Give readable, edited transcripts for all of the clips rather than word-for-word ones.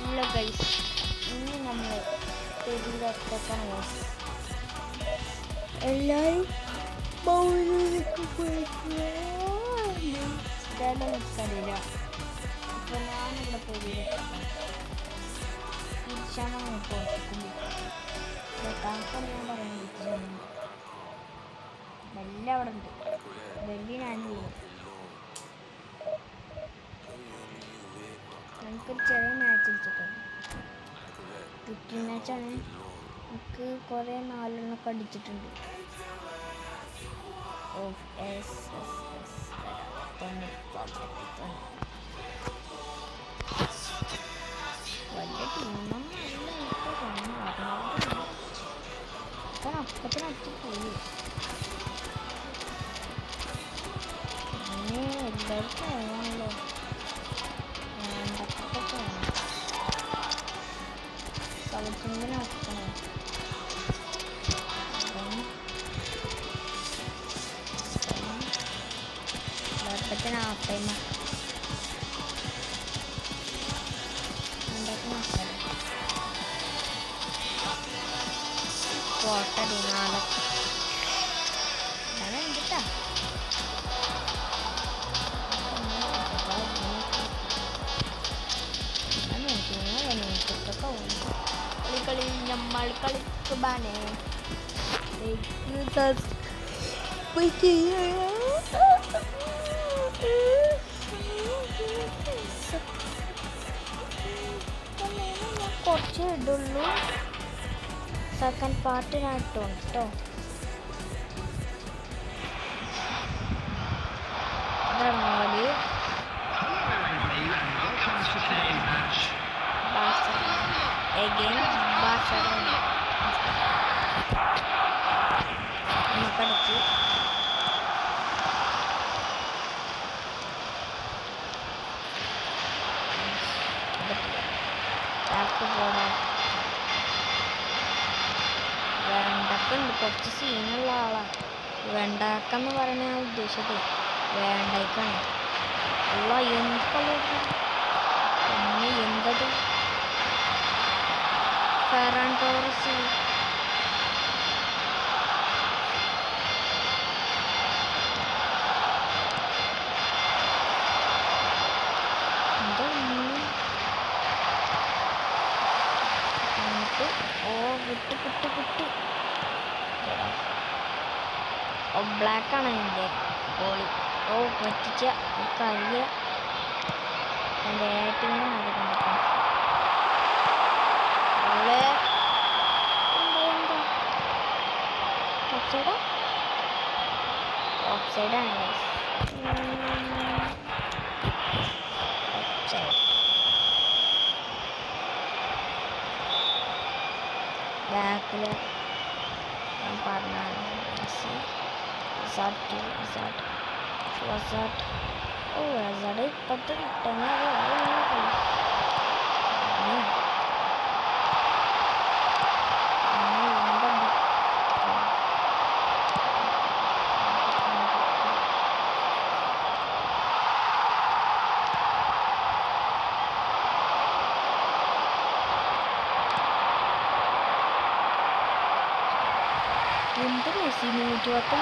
ഇല്ല ഗൈസ്, ഇന്ന് നമ്മൾ പെരിയിലൊറ്റക്കാണ് ഗൈസ്. എല്ലാവരും ബൗളിലേക്ക് പോയിട്ടില്ല. അപ്പോൾ ഞാനിവിടെ പെരിയിലൊറ്റക്കാണ്. തിരിച്ചാണ് പുറത്തേക്കും തണുപ്പൊന്നും ഞാൻ പറയുന്നത്. തിരിച്ചാണ് ബെല്ല് അവിടെ ഉണ്ട്. ബെല്ല് ഞാനില്ല. നമുക്കൊരു ചെറിയ മാച്ച് കളിച്ചിട്ടുണ്ട്. ക്രിക്കറ്റ് മാച്ചാണ്. നമുക്ക് കുറേ 4 എണ്ണമൊക്കെ അടിച്ചിട്ടുണ്ട്. വലിയ ടീമൊന്നും അല്ല. ഇപ്പോൾ അപ്പത്തിന് അടിച്ച് പോയി. പിന്നെ എല്ലാവർക്കും വേണമല്ലോ. വേണ്ടപ്പൊക്കെ വേണം. കളിക്കുമ്പോൾ അടിക്കണം. അപ്പത്തിന് ഹാഫ് ടൈം കോട്ടടി 4 അതാണ് എന്തിട്ടാ കളി നമ്മൾ കളിക്കുവാനേ കുറച്ച് ഇടുള്ളൂ. സെക്കൻഡ് പാർട്ടിനായിട്ടുണ്ട് കേട്ടോ. നമുക്കടിച്ച് വെണ്ടക്കുണ്ട്. കുറച്ച് സീനുള്ള ആളാണ്. വെണ്ടക്കെന്ന് പറയുന്ന ഞാൻ ഉദ്ദേശിച്ചത് വേണ്ടയ്ക്കാണ്. ഉള്ള എന്തത് ഫെറാൻ ടോറസ് കിട്ടു. ബ്ലാക്കാണ് എൻ്റെ ഗോളി. പറ്റിച്ച കരിയ എൻ്റെ ഏറ്റവും മാറി കണ്ടിട്ടുണ്ട്. ഓഫ്സൈഡാണ് ബാക്കിൽ ഞാൻ പറഞ്ഞാണ്. ഇപ്പത്തെ കിട്ടുന്ന എന്ത് മെസ്സി 110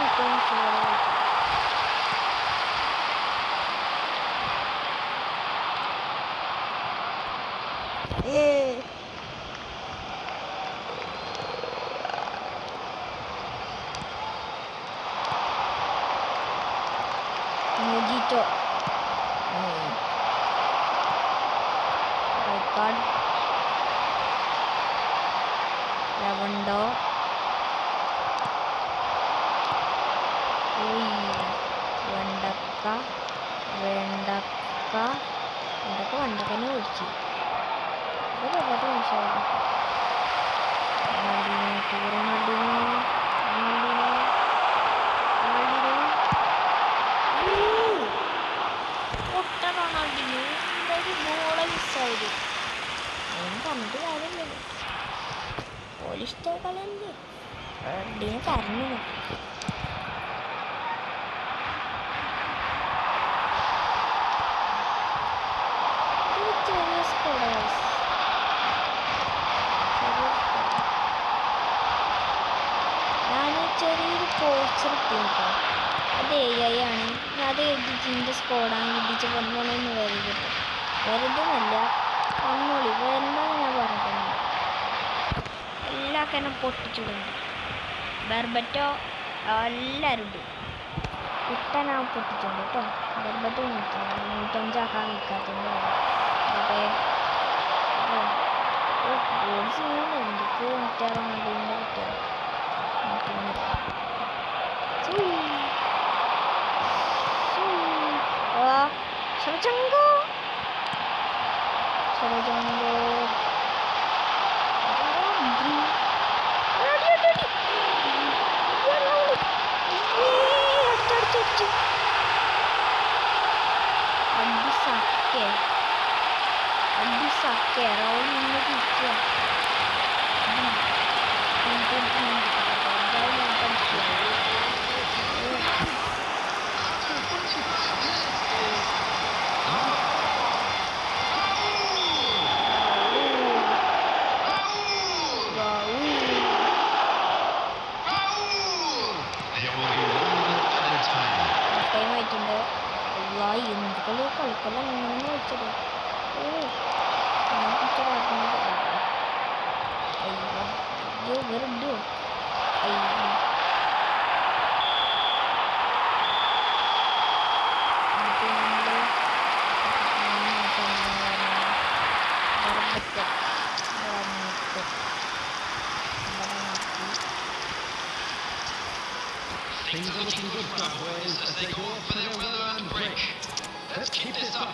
Mojito Ricard Lavando വെണ്ടക്കനെ ഒഴിച്ചു. ഒരു 10 നിമിഷമായിരുന്നു. റൊണാൾഡിനോ എന്തൊരു ഗോള് മിസ്സായത്. ഒന്നും പറഞ്ഞിട്ട് കാര്യമില്ലല്ലോ. പോലിഷ്ട കളിയല്ലേ. റൊണാൾഡിനെ കരഞ്ഞു. ചെറിയ സ്കോഡ് കേട്ടോ. അത് AI ആണ്. അത് എഡിറ്റിൻ്റെ സ്കോഡാണ്. എഡിച്ച് വന്നോളെന്ന് വെറുതെ വെറുതെന്നല്ല വന്നോളി വരണ്ടെന്ന് ഞാൻ പറഞ്ഞിട്ടുണ്ട്. എല്ലാ കിണം പൊട്ടിച്ചിടുന്നു. ബർബറ്റോ എല്ലാവരും ഉണ്ട്. ഇട്ടാൻ ഞാൻ പൊട്ടിച്ചിട്ടുണ്ട് കേട്ടോ. ബർബറ്റോ 105 നിൽക്കാത്തത് ഓക്കെ. ഗോൾ ചെയ്യാൻ എന്തൊക്കെ മറ്റാറോ അതിൻ്റെ കുട്ടിയാണ് Sarjango. Abisake Raul ini gitu. Kalau കളിക്കെല്ലാം ഇങ്ങനെ വെച്ചത് അയ്യോ വെറുണ്ടോ അയ്യോ Things are looking good for our boys as they go for their well-earned break. Let's keep this up.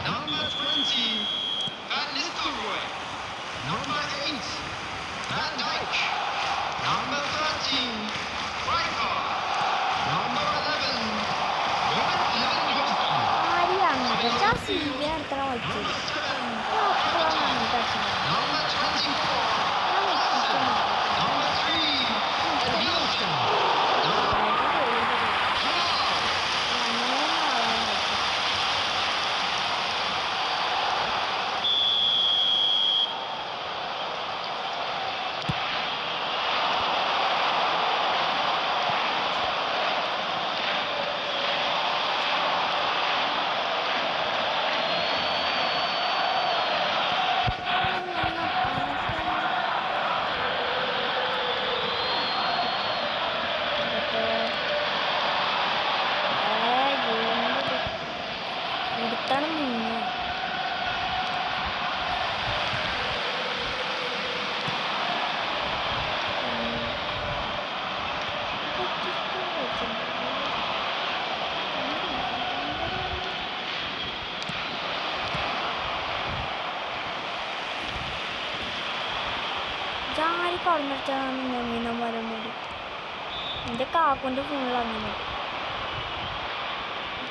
Number 20, Van Nistelrooy. Number 8, Van Dijk. Number 13, Rijkaard. Number 11, Robert Lewandowski. Number 24, Number 3, Nielsen. Jangan corner jangan ngomongin nomor mulu. Nanti aku untuk phone lagi nih.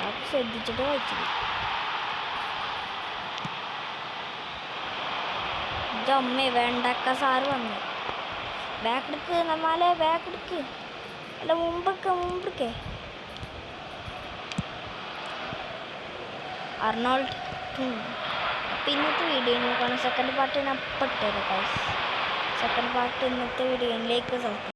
Aku sedih juga aja. Jamme വേണ്ട sir വന്നു. Back എടുക്ക് നമ്മളെ back എടുക്ക്. അല്ല മുമ്പൊക്കെ. Arnold. പിന്നത്തെ video നോക്കണം. Second part ഞാൻ പെട്ടത് ഗൈസ്. സെക്കൻഡ് പാർട്ട് ഇന്നത്തെ വീഡിയോയിലേക്ക് സബ്സ്ക്രൈബ്